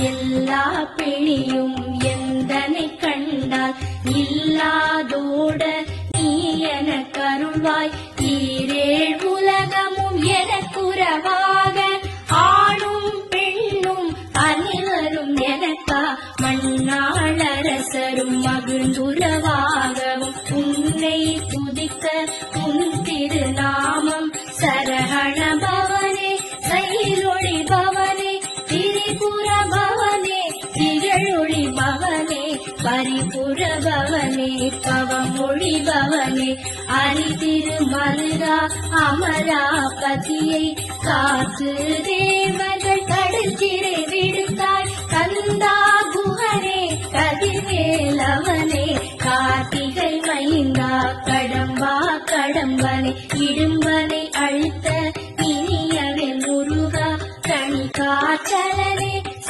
எல்லா பிணியும் எந்தனை கண்டால் இல்லாதோட நீ என கருள்வாய். ஈரேழ் உலகமும் எனக்குறவாக ஆணும் பெண்ணும் அனைவரும் எனக்கா மண்ணாளரசரும் மகிழ்ந்துறவாகவும் உன்னை துதிக்க உன் திருநாமம் சரஹண பவனே சைலொளி பவனே திரிபுர பவனே திகழொளி பவனே பரிபுர பவனே பவமொழி பவனே அரி திருமருகா அமராபதியை காத்து தேவர்கள் கடல் சிறை விடுத்தாய் கந்தா குஹனே கதிர்வேலவனே கார்த்திகை மைந்தா கடம்பா கடம்பனை இடும்பனை அழுத்த இனியவே முருகா கணிகாச்சலனே